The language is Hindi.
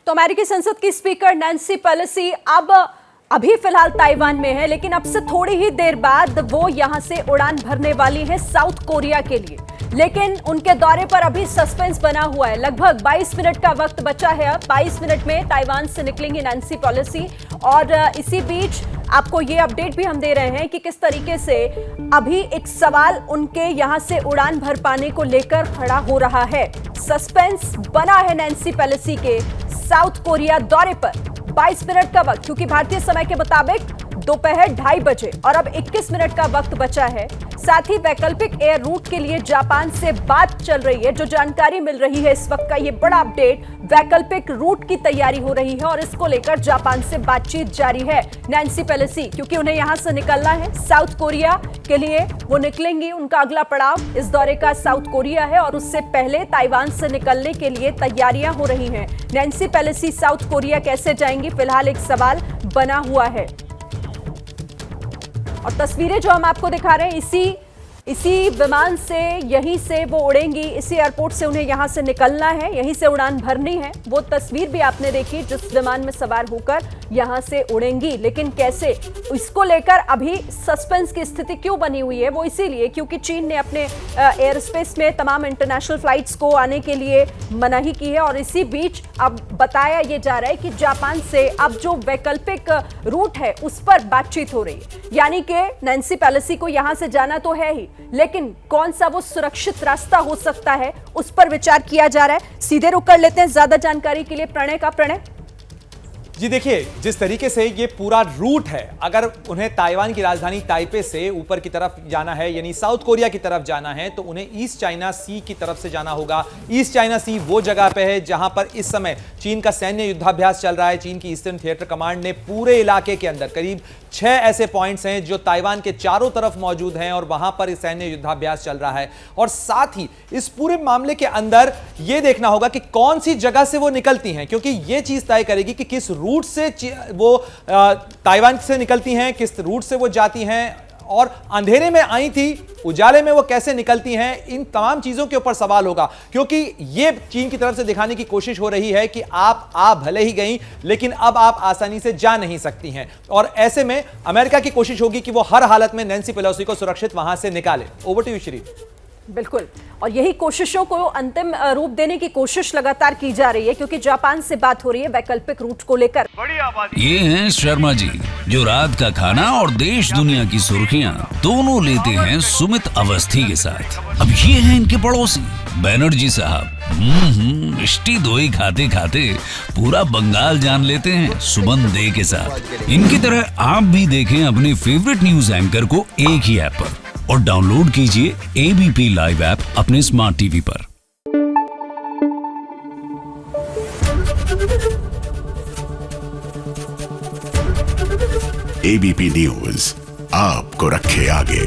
तो अमेरिकी संसद की स्पीकर नैन्सी पेलोसी अभी फिलहाल ताइवान में है, लेकिन अब से थोड़ी ही देर बाद वो यहां से उड़ान भरने वाली है साउथ कोरिया के लिए। लेकिन उनके दौरे पर अभी सस्पेंस बना हुआ है। लगभग 22 मिनट का वक्त बचा है। अब 22 मिनट में ताइवान से निकलेंगी नैन्सी पेलोसी। और इसी बीच आपको ये अपडेट भी हम दे रहे हैं कि किस तरीके से अभी एक सवाल उनके यहां से उड़ान भर पाने को लेकर खड़ा हो रहा है। सस्पेंस बना है नैन्सी पेलोसी के साउथ कोरिया दौरे पर। 22 मिनट का वक्त, क्योंकि भारतीय समय के मुताबिक दोपहर 2:30 बजे और अब 21 मिनट का वक्त बचा है। साथ ही वैकल्पिक एयर रूट के लिए जापान से बात चल रही है। जो जानकारी मिल रही है इस वक्त का ये बड़ा अपडेट, वैकल्पिक रूट की तैयारी हो रही है और इसको लेकर जापान से बातचीत जारी है। नैन्सी पेलोसी, क्योंकि उन्हें यहां से निकलना है साउथ कोरिया के लिए, वो निकलेंगी। उनका अगला पड़ाव इस दौरे का साउथ कोरिया है और उससे पहले ताइवान से निकलने के लिए तैयारियां हो रही हैं। नैन्सी पेलोसी साउथ कोरिया कैसे जाएंगी, फिलहाल एक सवाल बना हुआ है। और तस्वीरें जो हम आपको दिखा रहे हैं, इसी विमान से, यहीं से वो उड़ेंगी। इसी एयरपोर्ट से उन्हें यहां से निकलना है, यहीं से उड़ान भरनी है। वो तस्वीर भी आपने देखी जिस विमान में सवार होकर यहां से उड़ेंगी। लेकिन कैसे, इसको लेकर अभी सस्पेंस की स्थिति क्यों बनी हुई है? वो इसीलिए क्योंकि चीन ने अपने एयर स्पेस में तमाम इंटरनेशनल फ्लाइट्स को आने के लिए मनाही की है। और इसी बीच अब बताया ये जा रहा है कि जापान से अब जो वैकल्पिक रूट है उस पर बातचीत हो रही है। यानी कि नैन्सी पेलोसी को यहां से जाना तो है ही, लेकिन कौन सा वो सुरक्षित रास्ता हो सकता है उस पर विचार किया जा रहा है। सीधे रुक कर लेते हैं ज्यादा जानकारी के लिए प्रणय। जी देखिए, जिस तरीके से ये पूरा रूट है, अगर उन्हें ताइवान की राजधानी ताइपे से ऊपर की तरफ जाना है, यानी साउथ कोरिया की तरफ जाना है, तो उन्हें ईस्ट चाइना सी की तरफ से जाना होगा। ईस्ट चाइना सी वो जगह पे है जहां पर इस समय चीन का सैन्य युद्धाभ्यास चल रहा है। चीन की ईस्टर्न थिएटर कमांड ने पूरे इलाके के अंदर करीब 6 ऐसे पॉइंट्स हैं जो ताइवान के चारों तरफ मौजूद हैं और वहां पर इस सैन्य युद्धाभ्यास चल रहा है। और साथ ही इस पूरे मामले के अंदर यह देखना होगा कि कौन सी जगह से वो निकलती हैं, क्योंकि यह चीज तय करेगी कि किस रूट से वो ताइवान से निकलती हैं, किस रूट से वो जाती हैं, और अंधेरे में आई थी, उजाले में वो कैसे निकलती हैं। इन तमाम चीजों के ऊपर सवाल होगा, क्योंकि ये चीन की तरफ से दिखाने की कोशिश हो रही है कि आप भले ही गई, लेकिन अब आप आसानी से जा नहीं सकती हैं। और ऐसे में अमेरिका की कोशिश होगी कि वो हर हालत में नैन्सी पेलोसी को सुरक्षित वहां से निकाले। Over to you Shri. बिल्कुल, और यही कोशिशों को अंतिम रूप देने की कोशिश लगातार की जा रही है, क्योंकि जापान से बात हो रही है वैकल्पिक रूट को लेकर। ये हैं शर्मा जी, जो रात का खाना और देश दुनिया की सुर्खियां दोनों लेते हैं सुमित अवस्थी के साथ। अब ये हैं इनके पड़ोसी बनर्जी साहब। मिष्टी दोई खाते खाते पूरा बंगाल जान लेते हैं सुमन दे के साथ। इनकी तरह आप भी देखें अपने फेवरेट न्यूज एंकर को एक ही ऐप पर, और डाउनलोड कीजिए एबीपी लाइव ऐप अपने स्मार्ट टीवी पर। एबीपी न्यूज आपको रखे आगे।